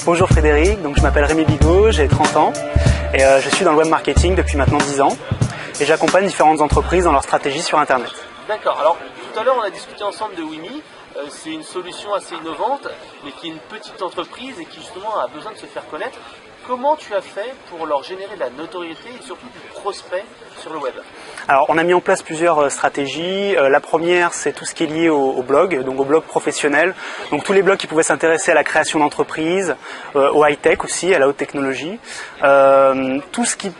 Bonjour Frédéric, donc je m'appelle Rémi Bigot, j'ai 30 ans et je suis dans le web marketing depuis maintenant 10 ans et j'accompagne différentes entreprises dans leur stratégie sur Internet. D'accord, alors tout à l'heure on a discuté ensemble de Wimi, c'est une solution assez innovante mais qui est une petite entreprise et qui justement a besoin de se faire connaître. Comment tu as fait pour leur générer de la notoriété et surtout du prospect sur le web? Alors on a mis en place plusieurs stratégies. La première, c'est tout ce qui est lié au blog, donc au blog professionnel. Donc tous les blogs qui pouvaient s'intéresser à la création d'entreprises, au high-tech aussi, à la haute technologie. Tout ce qui,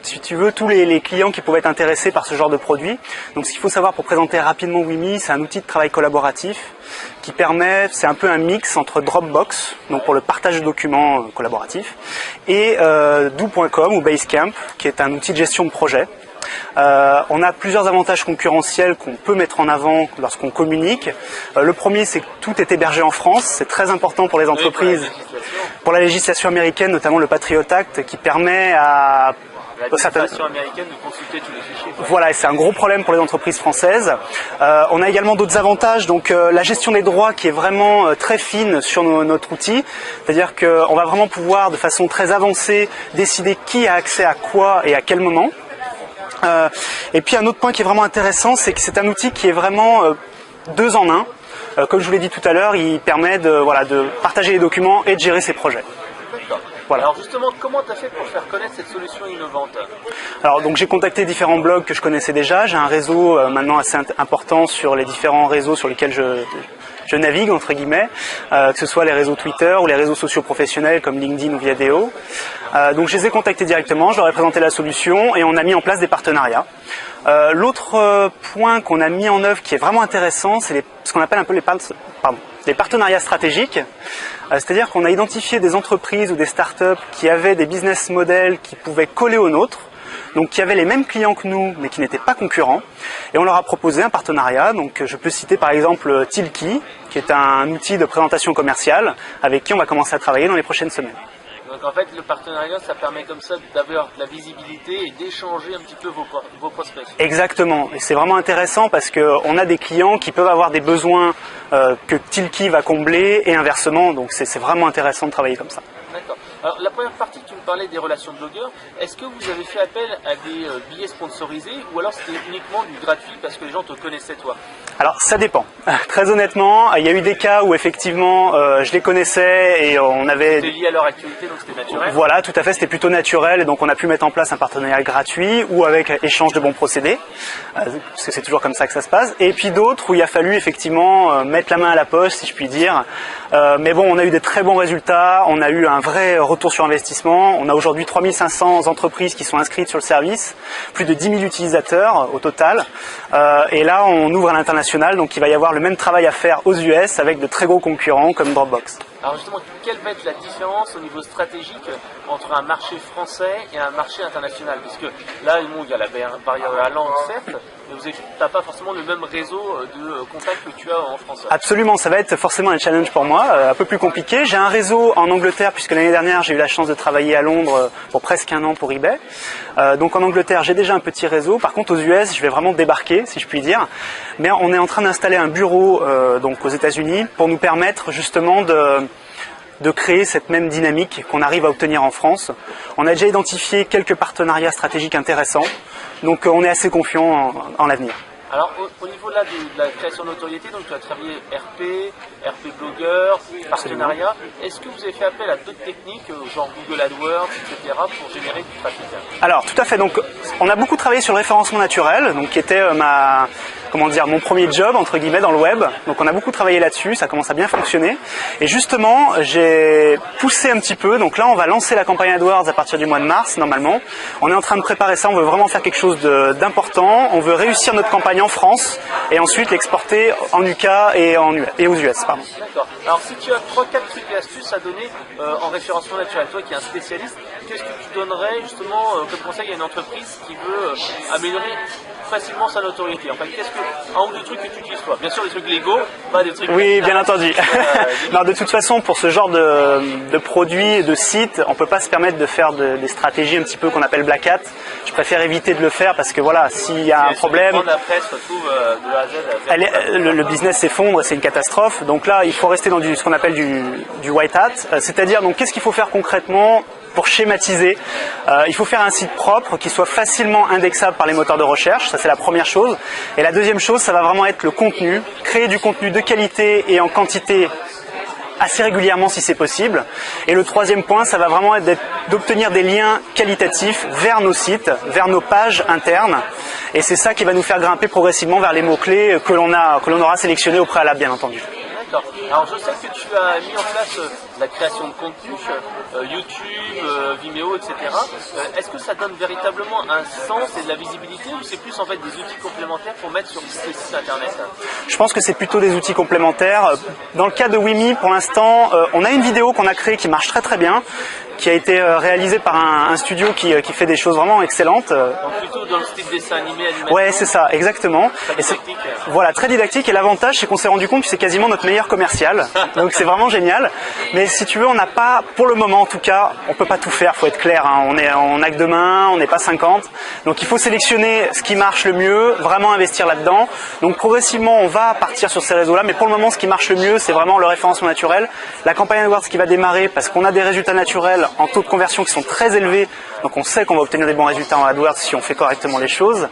si tu veux, tous les clients qui pouvaient être intéressés par ce genre de produit. Donc ce qu'il faut savoir pour présenter rapidement Wimi, c'est un outil de travail collaboratif qui permet, c'est un peu un mix entre Dropbox, donc pour le partage de documents collaboratifs, et Do.com ou Basecamp, qui est un outil de gestion de projet. On a plusieurs avantages concurrentiels qu'on peut mettre en avant lorsqu'on communique. Le premier, c'est que tout est hébergé en France. C'est très important pour les entreprises. Pour la législation américaine, notamment le Patriot Act, qui permet à l'administration américaine de consulter tous les fichiers. Voilà, et c'est un gros problème pour les entreprises françaises. On a également d'autres avantages, donc la gestion des droits qui est vraiment très fine sur notre outil, c'est-à-dire qu'on va vraiment pouvoir de façon très avancée décider qui a accès à quoi et à quel moment. Et puis un autre point qui est vraiment intéressant, c'est que c'est un outil qui est vraiment deux en un. Comme je vous l'ai dit tout à l'heure, il permet de partager les documents et de gérer ses projets. D'accord. Voilà. Alors justement, comment tu as fait pour faire connaître cette solution innovante? Alors donc j'ai contacté différents blogs que je connaissais déjà. J'ai un réseau maintenant assez important sur les différents réseaux sur lesquels je navigue entre guillemets, que ce soit les réseaux Twitter ou les réseaux sociaux professionnels comme LinkedIn ou Viadeo. Donc je les ai contactés directement, je leur ai présenté la solution et on a mis en place des partenariats. L'autre point qu'on a mis en œuvre qui est vraiment intéressant, c'est ce qu'on appelle un peu les partenariats stratégiques. C'est-à-dire qu'on a identifié des entreprises ou des startups qui avaient des business models qui pouvaient coller aux nôtres, donc qui avaient les mêmes clients que nous, mais qui n'étaient pas concurrents. Et on leur a proposé un partenariat. Donc je peux citer par exemple Tilki, qui est un outil de présentation commerciale, avec qui on va commencer à travailler dans les prochaines semaines. Donc en fait, le partenariat, ça permet comme ça d'avoir de la visibilité et d'échanger un petit peu vos prospects. Exactement. Et c'est vraiment intéressant parce qu'on a des clients qui peuvent avoir des besoins que Tilki va combler et inversement. Donc c'est vraiment intéressant de travailler comme ça. D'accord. Alors la première partie, tu me parlais des relations de blogueurs. Est-ce que vous avez fait appel à des billets sponsorisés ou alors c'était uniquement du gratuit parce que les gens te connaissaient toi? Alors ça dépend. Très honnêtement, il y a eu des cas où effectivement je les connaissais et on avait... C'était lié à leur activité, donc c'était naturel. Voilà, tout à fait, c'était plutôt naturel et donc on a pu mettre en place un partenariat gratuit ou avec échange de bons procédés, parce que c'est toujours comme ça que ça se passe. Et puis d'autres où il a fallu effectivement mettre la main à la poche, si je puis dire. Mais bon, on a eu des très bons résultats, on a eu un vrai retour sur investissement. On a aujourd'hui 3500 entreprises qui sont inscrites sur le service, plus de 10 000 utilisateurs au total. Et là, on ouvre à l'international, donc il va y avoir le même travail à faire aux US avec de très gros concurrents comme Dropbox. Alors justement, quelle va être la différence au niveau stratégique entre un marché français et un marché international? Puisque là, il y a la barrière de la langue, certes, mais vous n'avez pas forcément le même réseau de contacts que tu as en France. Absolument, ça va être forcément un challenge pour moi, un peu plus compliqué. J'ai un réseau en Angleterre, puisque l'année dernière, j'ai eu la chance de travailler à Londres pour presque un an pour eBay. Donc en Angleterre, j'ai déjà un petit réseau. Par contre, aux US, je vais vraiment débarquer, si je puis dire. Mais on est en train d'installer un bureau donc aux États-Unis pour nous permettre justement de créer cette même dynamique qu'on arrive à obtenir en France. On a déjà identifié quelques partenariats stratégiques intéressants, donc on est assez confiant en l'avenir. Alors au niveau là, de la création de notoriété, donc tu as travaillé RP blogueur, partenariat. Est-ce que vous avez fait appel à d'autres techniques, genre Google AdWords, etc., pour générer du trafic? Alors tout à fait, donc on a beaucoup travaillé sur le référencement naturel, donc qui était mon premier job entre guillemets dans le web. Donc on a beaucoup travaillé là-dessus, ça commence à bien fonctionner. Et justement, j'ai poussé un petit peu. Donc là, on va lancer la campagne AdWords à partir du mois de mars normalement. On est en train de préparer ça. On veut vraiment faire quelque chose d'important. On veut réussir notre campagne en France et ensuite l'exporter en UK et aux US. Pardon. D'accord. Alors si tu as 3-4 trucs et astuces à donner en référencement naturel, toi qui es un spécialiste, qu'est-ce que tu donnerais justement comme conseil à une entreprise qui veut améliorer facilement sa notoriété? Enfin, qu'est-ce que un ou deux trucs que tu utilises toi? Bien sûr, des trucs légaux, pas des trucs. Oui, bien entendu. Non, de toute façon, pour ce genre de produits et de sites, on peut pas se permettre de faire des stratégies un petit peu qu'on appelle black hat. Je préfère éviter de le faire parce que voilà, s'il y a un problème, la presse se retrouve de A à Z. le business s'effondre et c'est une catastrophe. Donc là, il faut rester dans ce qu'on appelle du white hat. C'est-à-dire, donc, qu'est-ce qu'il faut faire concrètement pour schématiser? Il faut faire un site propre qui soit facilement indexable par les moteurs de recherche. Ça, c'est la première chose. Et la deuxième chose, ça va vraiment être le contenu. Créer du contenu de qualité et en quantité assez régulièrement si c'est possible. Et le troisième point, ça va vraiment être d'obtenir des liens qualitatifs vers nos sites, vers nos pages internes. Et c'est ça qui va nous faire grimper progressivement vers les mots-clés que l'on aura sélectionnés au préalable, bien entendu. D'accord. Alors je sais que tu as mis en place la création de contenu, YouTube, Vimeo, etc. Est-ce que ça donne véritablement un sens et de la visibilité ou c'est plus en fait des outils complémentaires pour mettre sur ce site internet? Je pense que c'est plutôt des outils complémentaires. Dans le cas de Wimi, pour l'instant, on a une vidéo qu'on a créée qui marche très très bien, qui a été réalisée par un studio qui fait des choses vraiment excellentes. Donc plutôt dans le style dessin animé, animation. Ouais, c'est ça, exactement. Très didactique. Voilà, très didactique. Et l'avantage, c'est qu'on s'est rendu compte que c'est quasiment notre meilleur commercial. Donc c'est vraiment génial. Mais si tu veux, on n'a pas, pour le moment en tout cas, on peut pas tout faire. Faut être clair. Hein. On a que 2 mains, on n'est pas 50. Donc il faut sélectionner ce qui marche le mieux, vraiment investir là-dedans. Donc progressivement, on va partir sur ces réseaux-là. Mais pour le moment, ce qui marche le mieux, c'est vraiment le référencement naturel. La campagne AdWords qui va démarrer parce qu'on a des résultats naturels en taux de conversion qui sont très élevés, donc on sait qu'on va obtenir des bons résultats en AdWords si on fait correctement les choses,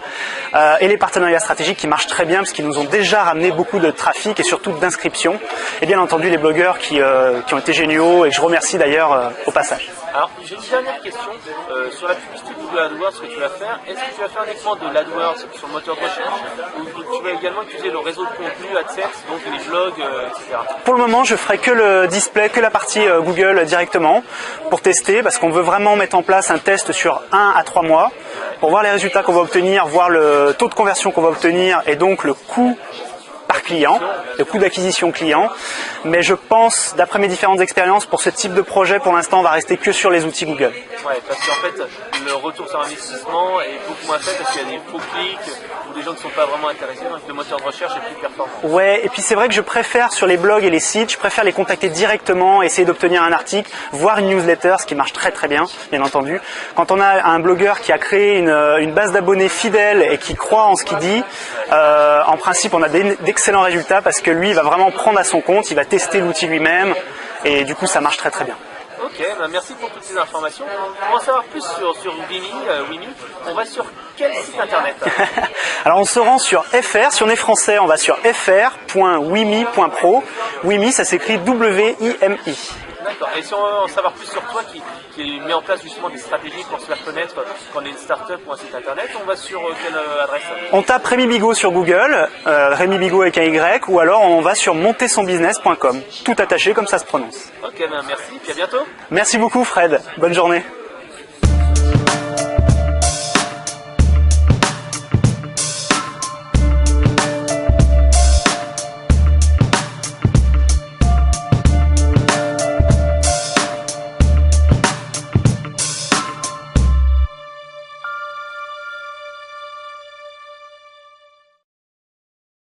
et les partenariats stratégiques qui marchent très bien parce qu'ils nous ont déjà ramené beaucoup de trafic et surtout d'inscriptions, et bien entendu les blogueurs qui ont été géniaux et que je remercie d'ailleurs au passage. Alors j'ai une dernière question sur la publicité Google AdWords que tu vas faire. Est-ce que tu vas faire uniquement de l'AdWords sur le moteur de recherche ou tu vas également utiliser le réseau de contenu AdSense, donc les blogs, etc. Pour le moment, je ferai que le display, que la partie Google directement pour tester parce qu'on veut vraiment mettre en place un test sur 1 à 3 mois pour voir les résultats qu'on va obtenir, voir le taux de conversion qu'on va obtenir et donc le coût par client, le coût d'acquisition client. Mais je pense, d'après mes différentes expériences, pour ce type de projet, pour l'instant, on va rester que sur les outils Google. Ouais, parce qu'en fait, le retour sur investissement est beaucoup moins fait parce qu'il y a des faux clics ou des gens qui ne sont pas vraiment intéressés, donc le moteur de recherche est plus performant. Ouais, et puis c'est vrai que je préfère sur les blogs et les sites, je préfère les contacter directement, essayer d'obtenir un article, voire une newsletter, ce qui marche très très bien, bien entendu. Quand on a un blogueur qui a créé une base d'abonnés fidèles et qui croit en ce qu'il dit, en principe on a d'excellents résultats parce que lui il va vraiment prendre à son compte, il va tester l'outil lui-même et du coup ça marche très très bien. Ok, bah merci pour toutes ces informations. Pour en savoir plus sur Wimi, on va sur quel site internet? Alors on se rend sur FR, si on est français on va sur fr.wimi.pro. Wimi ça s'écrit W-I-M-I. D'accord. Et si on veut en savoir plus sur toi qui met en place justement des stratégies pour se faire connaître quand on est une start-up ou un site internet, on va sur quelle adresse? On tape Rémi Bigot sur Google, Rémi Bigot avec un Y, ou alors on va sur montersonbusiness.com. Tout attaché comme ça se prononce. Ok, ben merci, puis à bientôt. Merci beaucoup Fred, bonne journée.